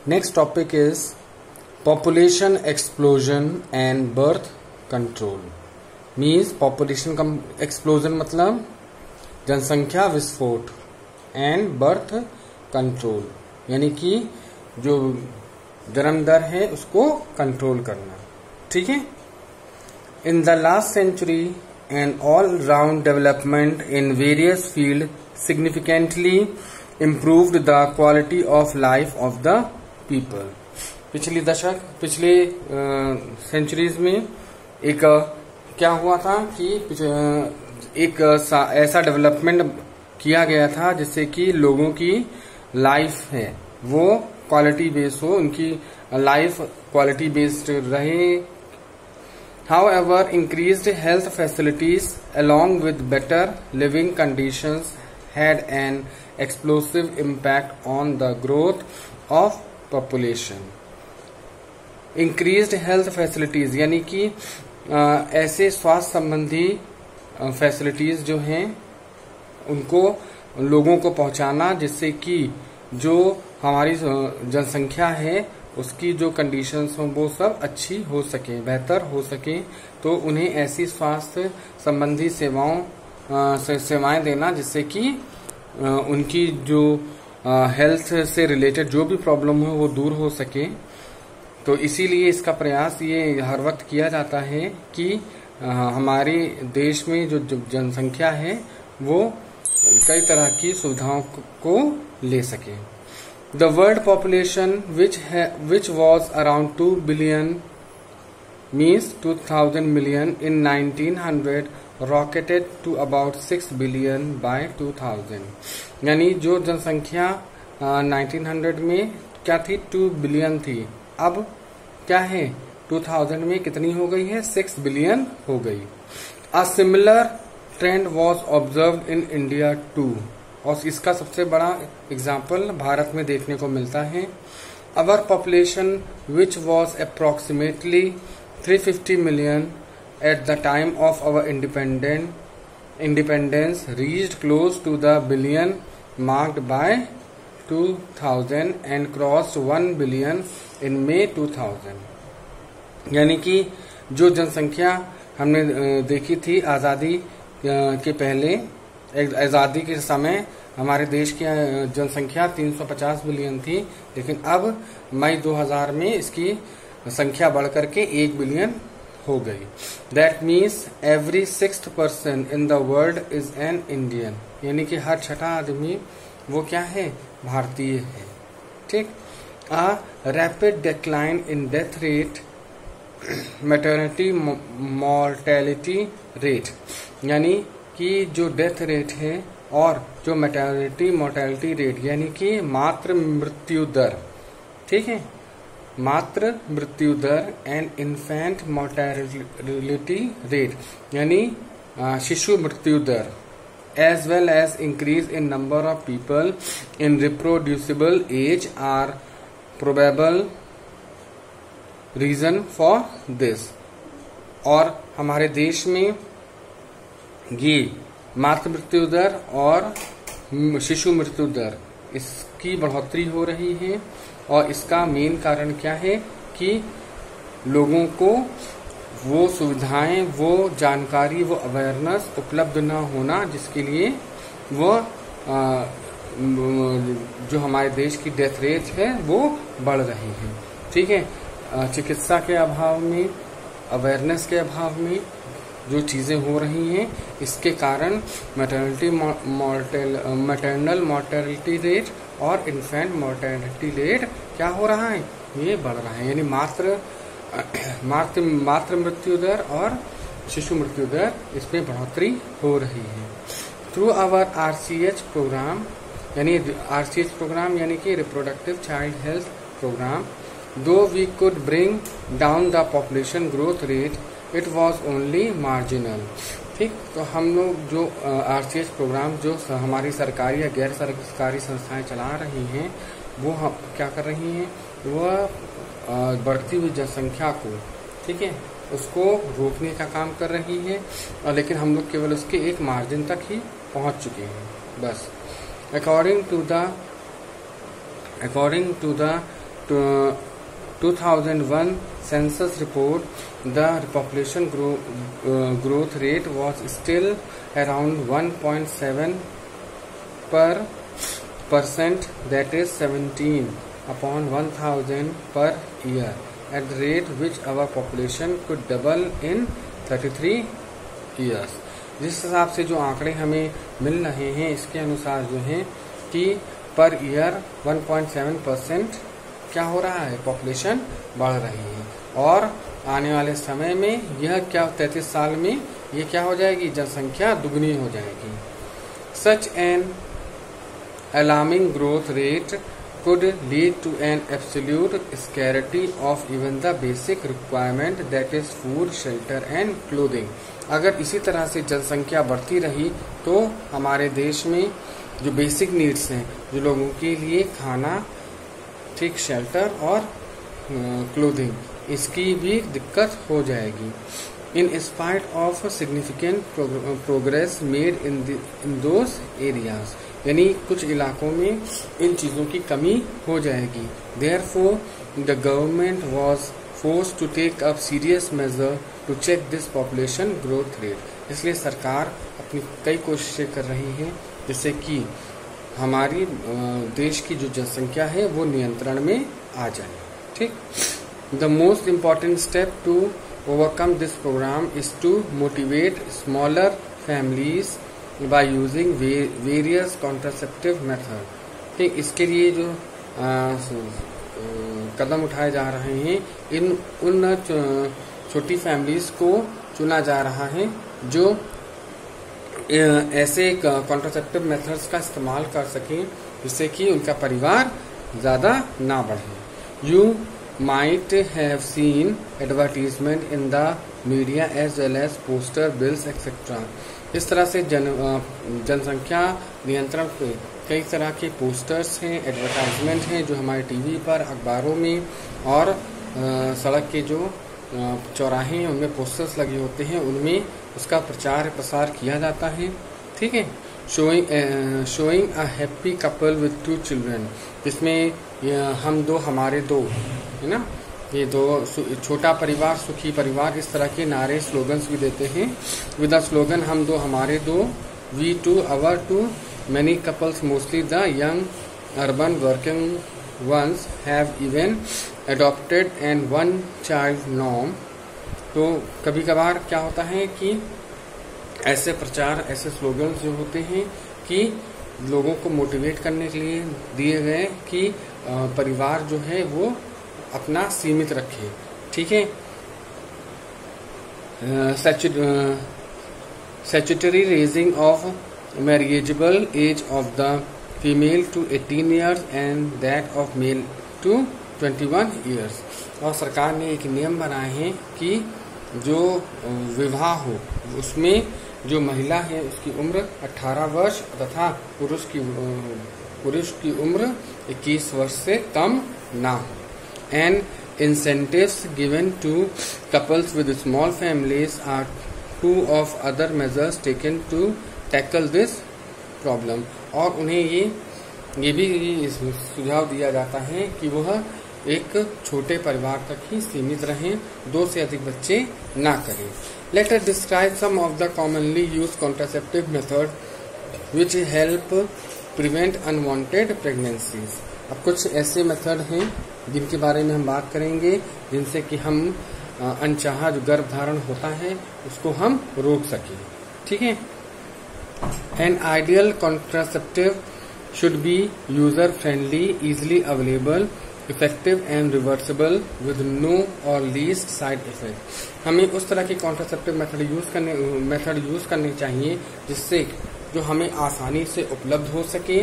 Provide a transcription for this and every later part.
Next topic is population explosion and birth control. Means population explosion मतलब जनसंख्या विस्फोट and birth control, यानी कि जो जन्म दर है उसको कंट्रोल करना. ठीक है. In the last century and all round development in various field significantly improved the quality of life of the people. पिछले सेंचुरीज में एक क्या हुआ था कि एक ऐसा डेवलपमेंट किया गया था जिससे कि लोगों की लाइफ है वो क्वालिटी बेस्ड हो, उनकी लाइफ क्वालिटी बेस्ड रहे. However increased health facilities along with better living conditions had an explosive impact on the growth of population. Increased health facilities यानी कि ऐसे स्वास्थ्य संबंधी फैसिलिटीज जो हैं उनको लोगों को पहुंचाना जिससे कि जो हमारी जनसंख्या है उसकी जो कंडीशंस हो वो सब अच्छी हो सके, बेहतर हो सके. तो उन्हें ऐसी स्वास्थ्य संबंधी सेवाएं देना जिससे कि उनकी जो हेल्थ से रिलेटेड जो भी प्रॉब्लम हो वो दूर हो सके. तो इसीलिए इसका प्रयास ये हर वक्त किया जाता है कि हमारे देश में जो जनसंख्या है वो कई तरह की सुविधाओं को ले सके. The world population which was around 2 billion means 2000 million in 1900 rocketed to about 6 billion by 2000. यानी जो जनसंख्या 1900 में क्या थी, 2 बिलियन थी. अब क्या है 2000 में कितनी हो गई है, 6 बिलियन हो गई. A similar trend was observe in India too. और इसका सबसे बड़ा एग्जाम्पल भारत में देखने को मिलता है. Our population which was approximately 350 million at the time of our independence reached close to the billion marked by 2000 and crossed 1 billion in May 2000. यानी कि जो जनसंख्या हमने देखी थी आजादी के पहले, आजादी के समय हमारे देश की जनसंख्या 350 मिलियन थी, लेकिन अब मई 2000 में इसकी संख्या बढ़कर के 1 बिलियन हो गई. That means every 6th person in the world is an Indian. यानी कि हर छठा आदमी वो क्या है, भारतीय है. ठीक. A rapid decline in death rate, maternity mortality rate, यानी कि जो डेथ रेट है और जो मैटरनिटी मोर्टेलिटी रेट यानी कि मातृ मृत्यु दर. ठीक है. मातृ मृत्यु दर एंड इन्फेंट मोर्टेलिटी रेट यानी शिशु मृत्यु दर, as well as increase in number of people in reproducible age are probable reason for this. और हमारे देश में ये मातृ मृत्यु दर और शिशु मृत्यु दर इसकी बढ़ोतरी हो रही है. और इसका मेन कारण क्या है कि लोगों को वो सुविधाएं, वो जानकारी, वो अवेयरनेस उपलब्ध न होना जिसके लिए वो जो हमारे देश की डेथ रेट है वो बढ़ रही है. ठीक है. चिकित्सा के अभाव में, अवेयरनेस के अभाव में जो चीजें हो रही हैं इसके कारण मैटरनल मोर्टेलिटी रेट और इन्फेंट मोर्टेलिटी रेट क्या हो रहा है, ये बढ़ रहा है. यानी मातृ मृत्यु दर और शिशु मृत्यु दर इसमें बढ़ोतरी हो रही है. थ्रू आवर RCH प्रोग्राम यानी RCH प्रोग्राम यानी कि reproductive child health programme, though we could bring down the population growth rate it was only marginal. ठीक. तो हम लोग जो RCH प्रोग्राम जो हमारी सरकारी या गैर सरकारी संस्थाएं चला रही हैं वो हम क्या कर रही हैं, वह बढ़ती हुई जनसंख्या को, ठीक है, उसको रोकने का काम कर रही है. और लेकिन हम लोग केवल उसके एक मार्जिन तक ही पहुंच चुके हैं बस. According to the 2001 census report, the population growth rate was still around 1.7%, that is 17 upon 1000 per year, at the rate which our population could double in 33 years. जिस हिसाब से जो आंकड़े हमें मिल रहे हैं इसके अनुसार जो है कि पर ईयर 1.7% क्या हो रहा है, पॉपुलेशन बढ़ रही है और आने वाले समय में यह क्या 33 साल में ये क्या हो जाएगी, जनसंख्या दुगनी हो जाएगी. Such an alarming growth rate could lead to an absolute scarcity of even the basic requirement, that is food, shelter and clothing. अगर इसी तरह से जनसंख्या बढ़ती रही तो हमारे देश में जो बेसिक नीड्स हैं, जो लोगों के लिए खाना, ठीक, शेल्टर और क्लोथिंग, इसकी भी दिक्कत हो जाएगी. In spite of significant progress made in those areas, यानी कुछ इलाकों में इन चीजों की कमी हो जाएगी. Therefore, the government was forced to take up serious measure to check this population growth rate. इसलिए सरकार अपनी कई कोशिशें कर रही है जिससे कि हमारी देश की जो जनसंख्या है वो नियंत्रण में आ जाए. ठीक. The most important step to overcome this program is to motivate smaller families by using various contraceptive method. ठीक, इसके लिए जो कदम उठाए जा रहे हैं, उन छोटी फैमिलीज को चुना जा रहा है जो ऐसे कॉन्ट्रासेप्टिव मेथड्स का इस्तेमाल कर सकें जिससे कि उनका परिवार ज्यादा ना बढ़े. You might have seen advertisement in the media as well as poster, bills, etc. इस तरह से जनसंख्या नियंत्रण पे कई तरह के पोस्टर्स हैं, एडवर्टाइजमेंट हैं जो हमारे टीवी पर, अखबारों में और सड़क के जो चौराहे हैं उनमें पोस्टर्स लगे होते हैं, उनमें उसका प्रचार प्रसार किया जाता है. ठीक है. Showing a happy couple with 2 children, जिसमें हम दो हमारे दो, है ना, ये दो, छोटा परिवार सुखी परिवार, इस तरह के नारे, स्लोगन्स भी देते हैं. विद द स्लोगन हम दो हमारे दो, we two our two, many couples mostly the young urban working ones have even adopted and 1 child norm. तो कभी कभार क्या होता है कि ऐसे प्रचार, ऐसे स्लोगन्स जो होते हैं कि लोगों को मोटिवेट करने के लिए दिए गए कि परिवार जो है वो अपना सीमित रखे. ठीक है. Statutory raising of marriageable age of the female to 18 years and that of male to 21 years. और सरकार ने एक नियम बनाए हैं कि जो विवाह हो उसमें जो महिला है उसकी उम्र 18 वर्ष तथा पुरुष की उम्र 21 वर्ष से कम ना हो. And incentives given to couples with small families are two of other measures taken to tackle this problem. और उन्हें ये भी सुझाव दिया जाता है कि वह एक छोटे परिवार तक ही सीमित रहें, 2 से अधिक बच्चे ना करें. Let us describe some of the commonly used contraceptive methods which help prevent unwanted pregnancies. अब कुछ ऐसे मेथड हैं जिनके बारे में हम बात करेंगे जिनसे कि हम अनचाहा जो गर्भधारण होता है उसको हम रोक सकें. ठीक है. An ideal contraceptive should be user friendly, easily available, effective and reversible with no or least side effect. हमें उस तरह की कॉन्ट्रासेप्टिव मेथड यूज करने चाहिए जिससे जो हमें आसानी से उपलब्ध हो सके,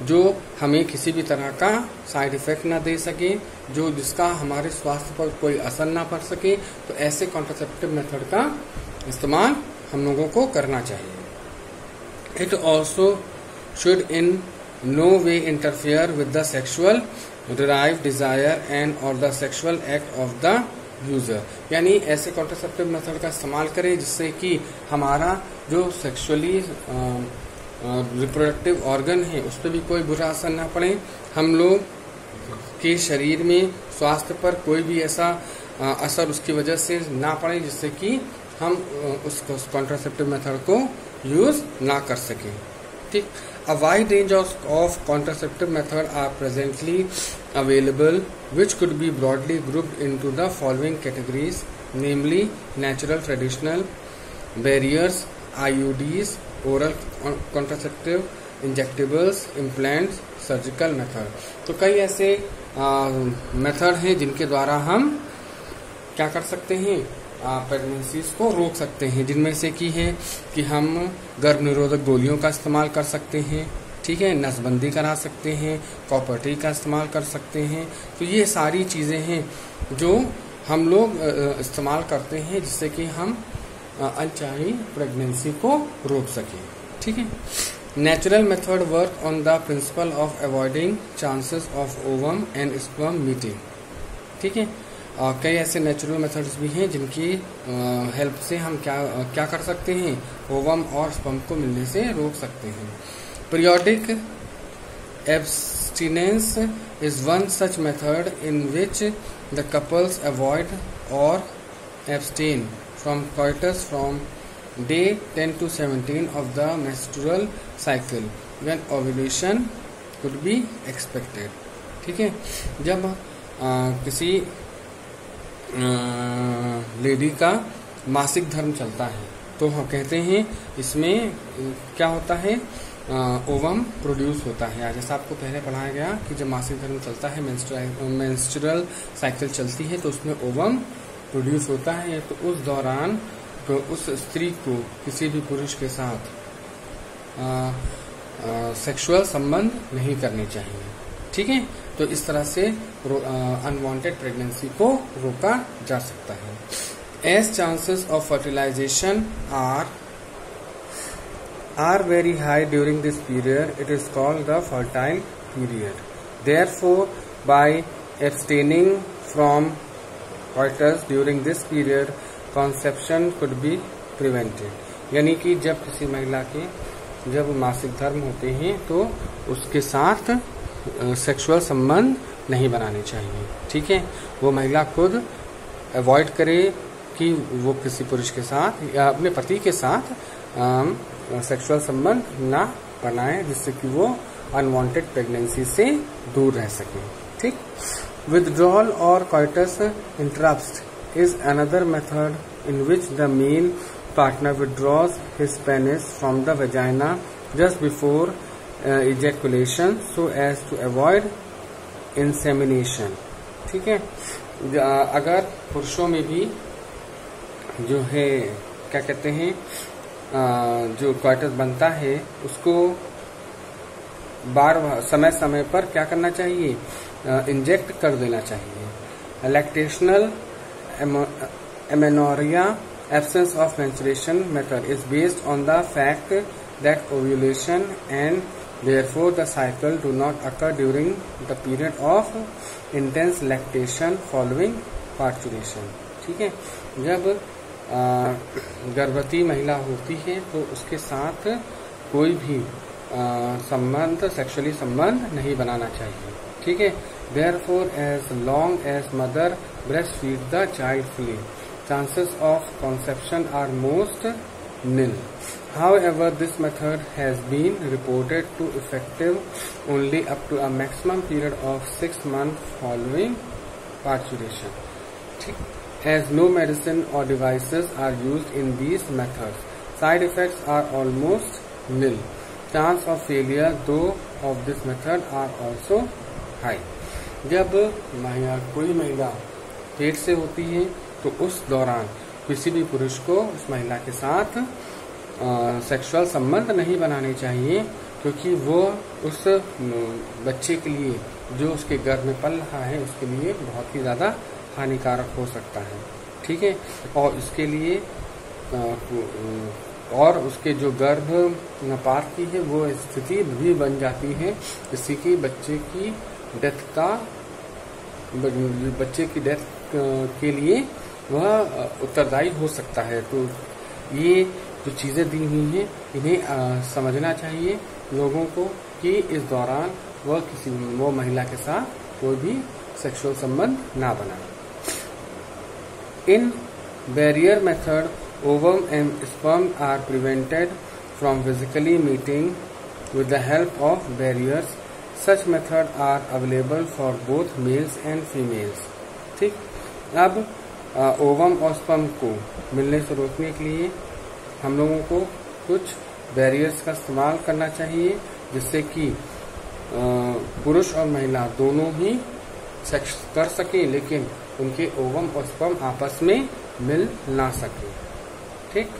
जो हमें किसी भी तरह का साइड इफेक्ट ना दे सके, जो जिसका हमारे स्वास्थ्य पर कोई असर ना पड़ सके. तो ऐसे कॉन्ट्रासेप्टिव मेथड का इस्तेमाल हम लोगों को करना चाहिए. It also should in no way interfere with the sexual derived desire and or the sexual act of the user. यानी ऐसे कॉन्ट्रासेप्टिव मेथड का इस्तेमाल करें जिससे कि हमारा जो सेक्सुअली रिप्रोडक्टिव ऑर्गन है उस पर भी कोई बुरा असर ना पड़े. हम लोग कि शरीर में स्वास्थ्य पर कोई भी ऐसा असर उसकी वजह से ना पड़े जिससे कि हम उस कॉन्ट्रासेप्टिव मेथड को यूज ना कर सकें। ठीक, a wide range of contraceptive methods are presently available which could be broadly grouped into the following categories, namely natural, traditional, barriers, IUDs, oral contraceptive, injectables, implants, surgical method। तो कई ऐसे method हैं जिनके द्वारा हम क्या कर सकते हैं, प्रेगनेंसीज को रोक सकते हैं, जिनमें से की है कि हम गर्भ निरोधक गोलियों का इस्तेमाल कर सकते हैं, ठीक है, नसबंदी करा सकते हैं, कॉपर टी का इस्तेमाल कर सकते हैं। तो ये सारी चीजें हैं जो हम लोग इस्तेमाल करते हैं जिससे कि हम अनचाही प्रेगनेंसी को रोक सकें। ठीक है, natural method work on the principle of avoiding chances of ovum and sperm meeting. ठीक है, कई ऐसे नेचुरल मेथड्स भी हैं जिनकी हेल्प से हम क्या कर सकते हैं, ओवम और स्पर्म को मिलने से रोक सकते हैं। Periodic abstinence is one such method in which the couples avoid or abstain from coitus from day 10 to 17 of the menstrual cycle when ovulation could be expected। ठीक है, जब किसी लेडी का मासिक धर्म चलता है तो हम कहते हैं इसमें क्या होता है, ओवम प्रोड्यूस होता है। जैसा आपको पहले पढ़ाया गया कि जब मासिक धर्म चलता है, मेंस्ट्रुअल साइकिल चलती है तो उसमें ओवम प्रोड्यूस होता है। तो उस दौरान तो उस स्त्री को किसी भी पुरुष के साथ सेक्सुअल संबंध नहीं करने चाहिए। ठीक है, तो इस तरह से अनवांटेड प्रेगनेंसी को रोका जा सकता है। As chances of fertilisation are very high during this period, it is called the fertile period. Therefore by abstaining from coitus during this period conception could be prevented। यानी कि जब किसी महिला के जब मासिक धर्म होते हैं तो उसके साथ सेक्सुअल संबंध नहीं बनाने चाहिए। ठीक है, वो महिला खुद अवॉइड करे कि वो किसी पुरुष के साथ या अपने पति के साथ सेक्सुअल संबंध ना बनाए, जिससे कि वो अनवांटेड प्रेगनेंसी से दूर रह सके। ठीक, withdrawal or coitus interrupts is another method in which the male partner withdraws his penis from the vagina just before ejaculation so as to avoid insemination। ठीक है, अगर पुरुषों में भी जो है क्या कहते हैं, जो coitus बनता है उसको समय समय पर क्या करना चाहिए, इंजेक्ट कर देना चाहिए। Lactational amenorrhoea absence of menstruation method is based on the fact that ovulation and therefore the cycle do not occur during the period of intense lactation following parturition। ठीक है, जब गर्भवती महिला होती है तो उसके साथ कोई भी संबंध, सेक्सुअली संबंध नहीं बनाना चाहिए। ठीक है, therefore as long as mother breastfeeds the child fully, chances of conception are most nil। However, this method has been reported to effective only up to a maximum period of 6 months following parturition। ठीक, as no medicine or devices are used in these methods, side effects are almost nil। Chance of failure though of this method are also high। जब कोई महिला पेट से होती है तो उस दौरान किसी भी पुरुष को उस महिला के साथ सेक्सुअल संबंध नहीं बनाने चाहिए, क्योंकि वो उस बच्चे के लिए जो उसके गर्भ में पल रहा है उसके लिए बहुत ही ज्यादा हानिकारक हो सकता है। ठीक है, और इसके लिए और उसके जो गर्भपात की है वो स्थिति भी बन जाती है जिससे कि बच्चे की डेथ के लिए वह उत्तरदायी हो सकता है। तो ये जो चीजें दी हुई हैं इन्हें समझना चाहिए लोगों को कि इस दौरान वो महिला के साथ कोई भी सेक्सुअल संबंध ना बनाए। In barrier method ovum and sperm are prevented from physically meeting with the help of barriers. Such methods are available for both males and females. ठीक, अब ओवम और स्पर्म को मिलने से रोकने के लिए हम लोगों को कुछ बैरियर्स का इस्तेमाल करना चाहिए, जिससे कि पुरुष और महिला दोनों ही सेक्स कर सके, लेकिन उनके ओवम और स्पर्म आपस में मिल ना सके। ठीक।